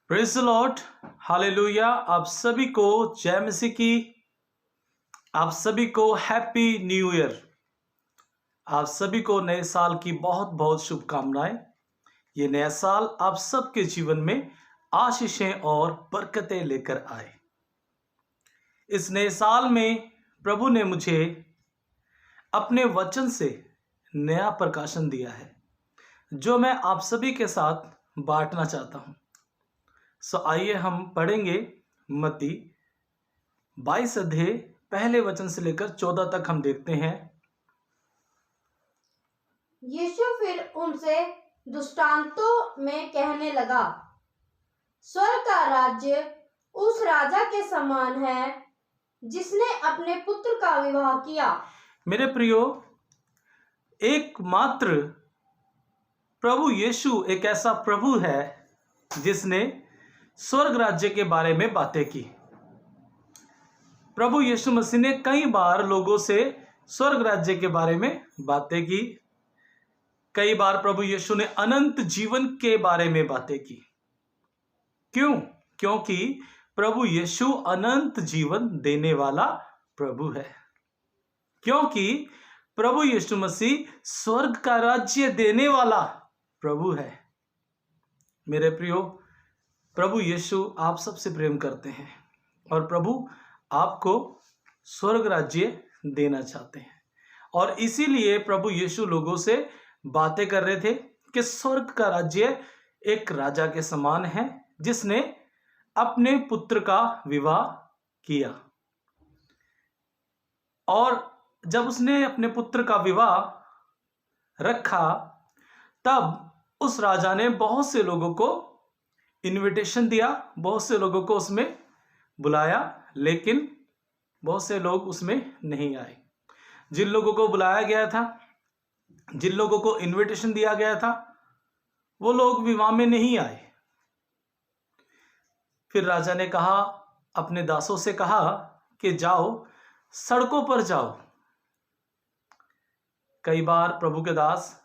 Praise the Lord, hallelujah. आप सभी को जय मसीह की। आप सभी को हैप्पी न्यू ईयर। आप सभी को नए साल की बहुत बहुत शुभकामनाएं। ये नया साल आप सबके जीवन में आशीषें और बरकतें लेकर आए। इस नए साल में प्रभु ने मुझे अपने वचन से नया प्रकाशन दिया है, जो मैं आप सभी के साथ बांटना चाहता हूं। आइए हम पढ़ेंगे मत्ती 22 अध्याय पहले वचन से लेकर 14 तक हम देखते हैं। यीशु फिर उनसे दृष्टांतों में कहने लगा, स्वर्ग का राज्य उस राजा के समान है जिसने अपने पुत्र का विवाह किया। मेरे प्रियो, एकमात्र प्रभु यीशु एक ऐसा प्रभु है जिसने स्वर्ग राज्य के बारे में बातें की। प्रभु यीशु मसीह ने कई बार लोगों से स्वर्ग राज्य के बारे में बातें की। कई बार प्रभु यीशु ने अनंत जीवन के बारे में बातें की। क्यों? क्योंकि प्रभु यीशु अनंत जीवन देने वाला प्रभु है। क्योंकि प्रभु यीशु मसीह स्वर्ग का राज्य देने वाला प्रभु है। मेरे प्रियो, प्रभु यीशु आप सबसे प्रेम करते हैं और प्रभु आपको स्वर्ग राज्य देना चाहते हैं। और इसीलिए प्रभु यीशु लोगों से बातें कर रहे थे कि स्वर्ग का राज्य एक राजा के समान है जिसने अपने पुत्र का विवाह किया। और जब उसने अपने पुत्र का विवाह रखा, तब उस राजा ने बहुत से लोगों को इनविटेशन दिया, बहुत से लोगों को उसमें बुलाया, लेकिन बहुत से लोग उसमें नहीं आए। जिन लोगों को बुलाया गया था, जिन लोगों को इनविटेशन दिया गया था, वो लोग विवाह में नहीं आए। फिर राजा ने कहा, अपने दासों से कहा कि जाओ, सड़कों पर जाओ। कई बार प्रभु के दास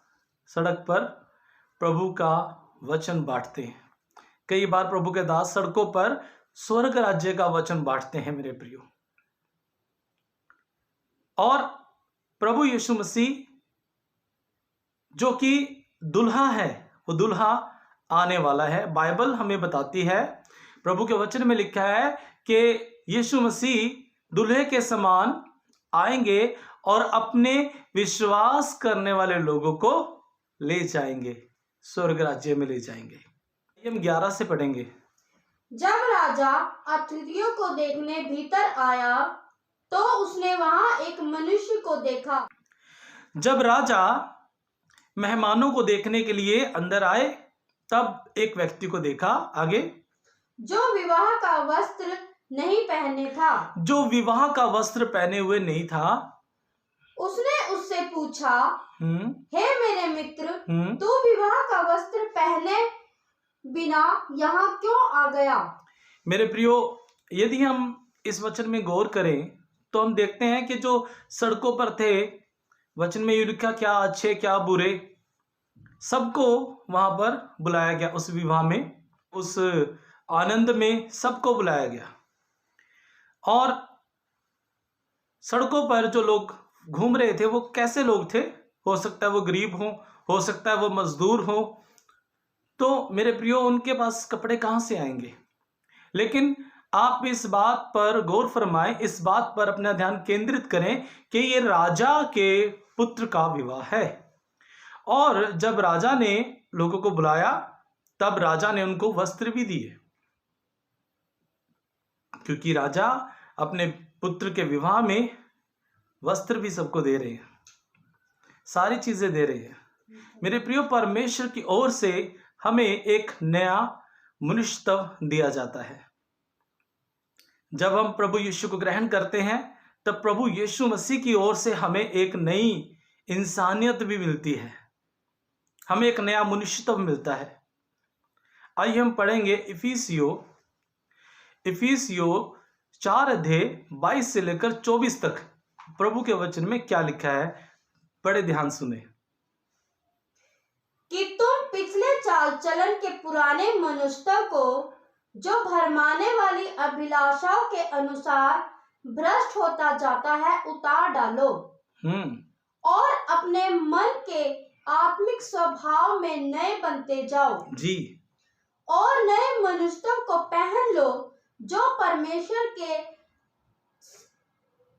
सड़क पर प्रभु का वचन बांटते हैं। कई बार प्रभु के दास सड़कों पर स्वर्ग राज्य का वचन बांटते हैं मेरे प्रियो। और प्रभु यीशु मसीह जो कि दुल्हा है, वो दुल्हा आने वाला है। बाइबल हमें बताती है, प्रभु के वचन में लिखा है कि यीशु मसीह दुल्हे के समान आएंगे और अपने विश्वास करने वाले लोगों को ले जाएंगे, स्वर्ग राज्य में ले जाएंगे। हम 11 से पढ़ेंगे। जब राजा अतिथियों को देखने भीतर आया तो उसने वहां एक मनुष्य को देखा। जब राजा मेहमानों को देखने के लिए अंदर आए, तब एक व्यक्ति को देखा। आगे, जो विवाह का वस्त्र नहीं पहने था। जो विवाह का वस्त्र पहने हुए नहीं था। उसने उससे पूछा, हे मेरे मित्र, तू तू विवाह का वस्त्र पहने बिना यहाँ क्यों आ गया? मेरे प्रियो, यदि हम इस वचन में गौर करें तो हम देखते हैं कि जो सड़कों पर थे, वचन में ये लिखा, क्या अच्छे क्या बुरे, सबको वहां पर बुलाया गया। उस विवाह में, उस आनंद में सबको बुलाया गया। और सड़कों पर जो लोग घूम रहे थे, वो कैसे लोग थे? हो सकता है वो गरीब हो सकता है वो मजदूर हो। तो मेरे प्रियो, उनके पास कपड़े कहां से आएंगे? लेकिन आप इस बात पर गौर फरमाएं, इस बात पर अपना ध्यान केंद्रित करें कि ये राजा के पुत्र का विवाह है। और जब राजा ने लोगों को बुलाया, तब राजा ने उनको वस्त्र भी दिए, क्योंकि राजा अपने पुत्र के विवाह में वस्त्र भी सबको दे रहे हैं, सारी चीजें दे रहे हैं। मेरे प्रियो, परमेश्वर की ओर से हमें एक नया मनुष्यत्व दिया जाता है। जब हम प्रभु यीशु को ग्रहण करते हैं, तब प्रभु यीशु मसीह की ओर से हमें एक नई इंसानियत भी मिलती है, हमें एक नया मनुष्यत्व मिलता है। आइए हम पढ़ेंगे इफिसियों 4 अध्याय 22 से लेकर 24 तक प्रभु के वचन में क्या लिखा है। बड़े ध्यान सुने। कि तुम पिछले चाल चलन के पुराने मनुष्यत्व को जो भरमाने वाली अभिलाषाओं के अनुसार भ्रष्ट होता जाता है उतार डालो और अपने मन के आत्मिक स्वभाव में नए बनते जाओ जी। और नए मनुष्यों को पहन लो जो परमेश्वर के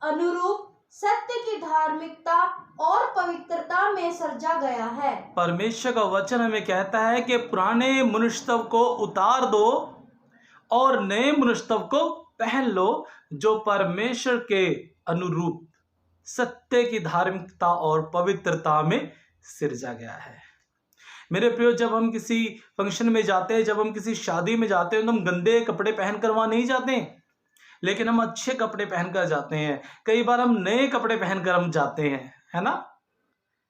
अनुरूप सत्य की धार्मिकता और पवित्रता में सृजा गया है। परमेश्वर का वचन हमें कहता है कि पुराने मनुष्य को उतार दो और नए मनुष्य को पहन लो जो परमेश्वर के अनुरूप सत्य की धार्मिकता और पवित्रता में सृजा गया है। मेरे प्रियो, जब हम किसी फंक्शन में जाते हैं, जब हम किसी शादी में जाते हैं तो हम गंदे कपड़े पहनकर वहां नहीं जाते हैं, लेकिन हम अच्छे कपड़े पहनकर जाते हैं। कई बार हम नए कपड़े पहनकर हम जाते हैं, है ना।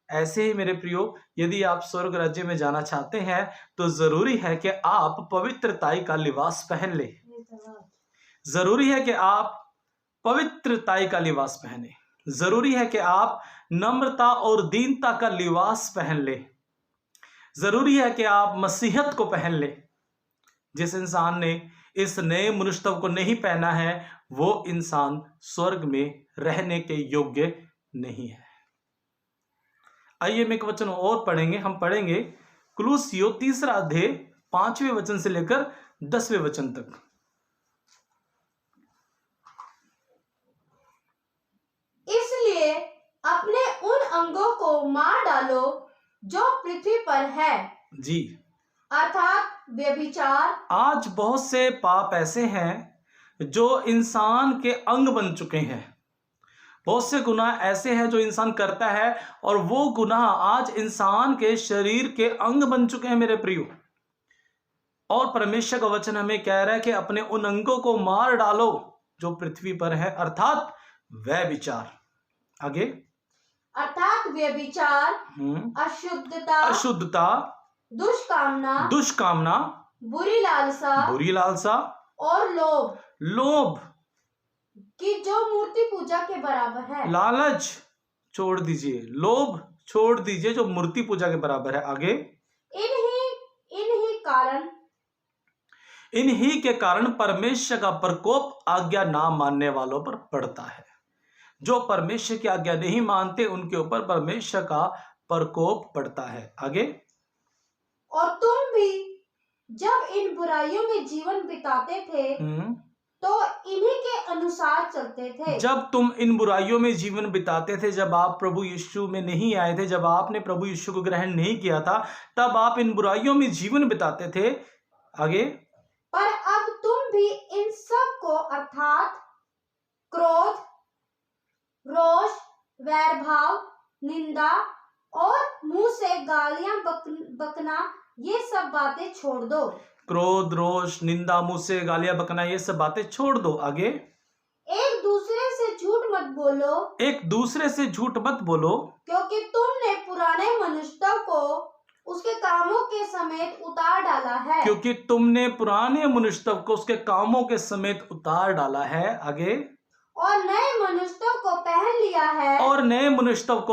ऐसे ही मेरे प्रियो, यदि आप स्वर्ग राज्य में जाना चाहते हैं तो जरूरी है कि आप पवित्रताई का लिबास पहन ले। जरूरी है कि आप पवित्रताई का लिबास पहने। जरूरी है कि आप नम्रता और दीनता का लिबास पहन ले। जरूरी है कि आप मसीहत को पहन ले। जिस इंसान ने इस नए मनुष्य को नहीं पहना है वो इंसान स्वर्ग में रहने के योग्य नहीं है। आइए हम एक वचन और पढ़ेंगे। हम पढ़ेंगे कुलुस्सियों 3 अध्याय 5वें वचन से लेकर 10वें वचन तक। इसलिए अपने उन अंगों को मार डालो जो पृथ्वी पर है जी, अर्थात व्यभिचार। आज बहुत से पाप ऐसे हैं जो इंसान के अंग बन चुके हैं। बहुत से गुनाह ऐसे हैं जो इंसान करता है और वो गुनाह आज इंसान के शरीर के अंग बन चुके हैं मेरे प्रियो। और परमेश्वर का वचन हमें कह रहा है कि अपने उन अंगों को मार डालो जो पृथ्वी पर है, अर्थात व्यभिचार। आगे, अर्थात व्यभिचार, अशुद्धता, दुष्कामना, बुरी लालसा और लोभ कि जो मूर्ति पूजा के बराबर है। लालच छोड़ दीजिए, लोभ छोड़ दीजिए जो मूर्ति पूजा के बराबर है। आगे, इन्हीं के कारण परमेश्वर का प्रकोप आज्ञा ना मानने वालों पर पड़ता है। जो परमेश्वर की आज्ञा नहीं मानते उनके ऊपर परमेश्वर का प्रकोप पड़ता है। आगे, और तुम भी जब इन बुराइयों में जीवन बिताते थे तो इन्हीं के अनुसार चलते थे। जब तुम इन बुराइयों में जीवन बिताते थे, जब आप प्रभु यीशु में नहीं आए थे, जब आपने प्रभु यीशु को ग्रहण नहीं किया था, तब आप इन बुराइयों में जीवन बिताते थे। आगे, पर अब तुम भी इन सब को अर्थात क्रोध, रोष, वैर भाव, निंदा और मुंह से गालियां बकना ये सब बातें छोड़ दो। क्रोध, रोष, निंदा, मुंह से गालियां बकना ये सब बातें छोड़ दो। आगे, एक दूसरे से झूठ मत बोलो क्योंकि तुमने पुराने मनुष्य को उसके कामों के समेत उतार डाला है। क्योंकि तुमने पुराने मनुष्य को उसके कामों के समेत उतार डाला है। आगे, और नए मनुष्यों को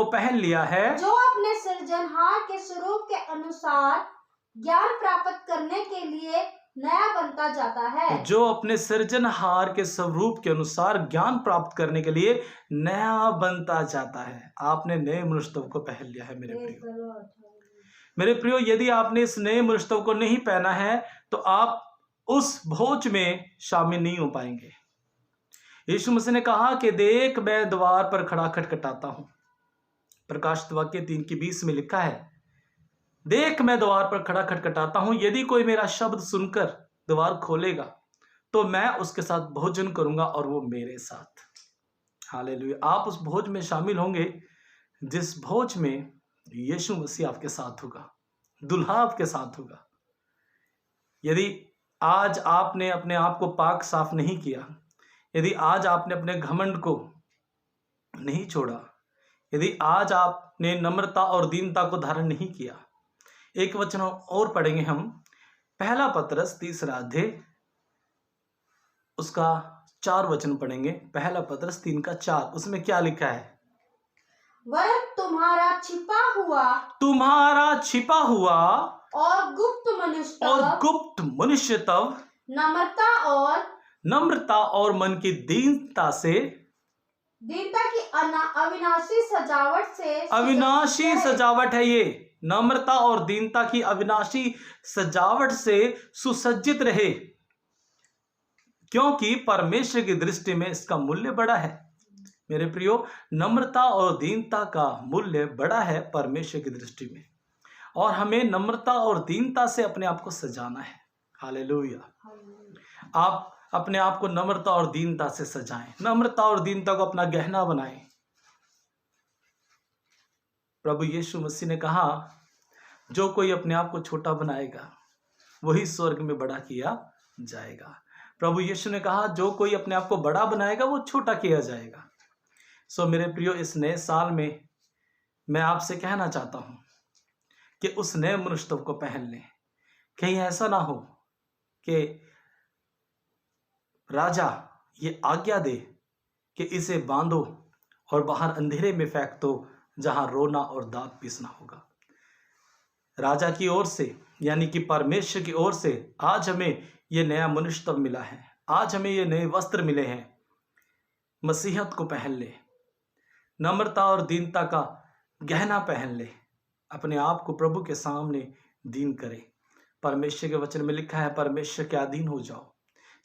पहन लिया है जो अपने सृजनहार के स्वरूप के अनुसार ज्ञान प्राप्त करने के लिए नया बनता जाता है। जो अपने सृजनहार के स्वरूप के अनुसार ज्ञान प्राप्त करने के लिए नया बनता जाता है। आपने नए मनुष्य को पहन लिया है मेरे प्रियो। मेरे प्रियो, यदि आपने इस नए मनुष्य को नहीं पहना है तो आप उस भोज में शामिल नहीं हो पाएंगे। यीशु मसीह ने कहा कि देख मैं द्वार पर खड़ा खटखटाता हूं। प्रकाशित वाक्य 3:20 में लिखा है, देख मैं द्वार पर खड़ा खटखटाता हूं, यदि कोई मेरा शब्द सुनकर द्वार खोलेगा तो मैं उसके साथ भोजन करूंगा और वो मेरे साथ। हालेलुया। आप उस भोज में शामिल होंगे जिस भोज में यीशु मसीह आपके साथ होगा, दुल्हा आपके साथ होगा। यदि आज आपने अपने आप को पाक साफ नहीं किया, यदि आज आपने अपने घमंड को नहीं छोड़ा, यदि आज आपने नम्रता और दीनता को धारण नहीं किया, एक वचन और पढ़ेंगे हम, पहला पतरस 3 अध्याय उसका 4 वचन पढ़ेंगे। पहला पतरस 3:4, उसमें क्या लिखा है? वरन तुम्हारा छिपा हुआ और गुप्त मनुष्य तब नम्रता और मन की दीनता से, दीनता की अविनाशी सजावट से, अविनाशी सजावट है ये, नम्रता और दीनता की अविनाशी सजावट से सुसज्जित रहे, क्योंकि परमेश्वर की दृष्टि में इसका मूल्य बड़ा है। मेरे प्रियो, नम्रता और दीनता का मूल्य बड़ा है परमेश्वर की दृष्टि में, और हमें नम्रता और दीनता से अपने आप को सजाना है। हालेलुया। आप अपने आप को नम्रता और दीनता से सजाएं, नम्रता और दीनता को अपना गहना बनाएं। प्रभु यीशु मसीह ने कहा, जो कोई अपने आप को छोटा बनाएगा वही स्वर्ग में बड़ा किया जाएगा। प्रभु यीशु ने कहा, जो कोई अपने आप को बड़ा बनाएगा वो छोटा किया जाएगा। मेरे प्रियो, इस नए साल में मैं आपसे कहना चाहता हूं कि उस नए मनुष्य को पहन लें। कहीं ऐसा ना हो कि राजा ये आज्ञा दे कि इसे बांधो और बाहर अंधेरे में फेंक दो, जहां रोना और दांत पीसना होगा। राजा की ओर से, यानी कि परमेश्वर की ओर से आज हमें ये नया मनुष्य मिला है, आज हमें ये नए वस्त्र मिले हैं। मसीहत को पहन ले, नम्रता और दीनता का गहना पहन ले, अपने आप को प्रभु के सामने दीन करे। परमेश्वर के वचन में लिखा है, परमेश्वर के अधीन हो जाओ,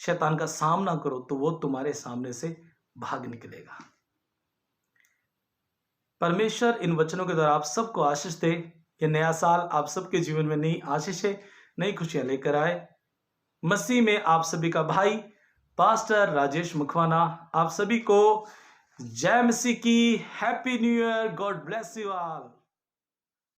शैतान का सामना करो तो वो तुम्हारे सामने से भाग निकलेगा। परमेश्वर इन वचनों के द्वारा आप सबको आशीष दे। ये नया साल आप सबके जीवन में नई आशीषें, नई खुशियां लेकर आए। मसीह में आप सभी का भाई पास्टर राजेश मुखवाना आप सभी को जय मसीह की happy new year. God bless you all.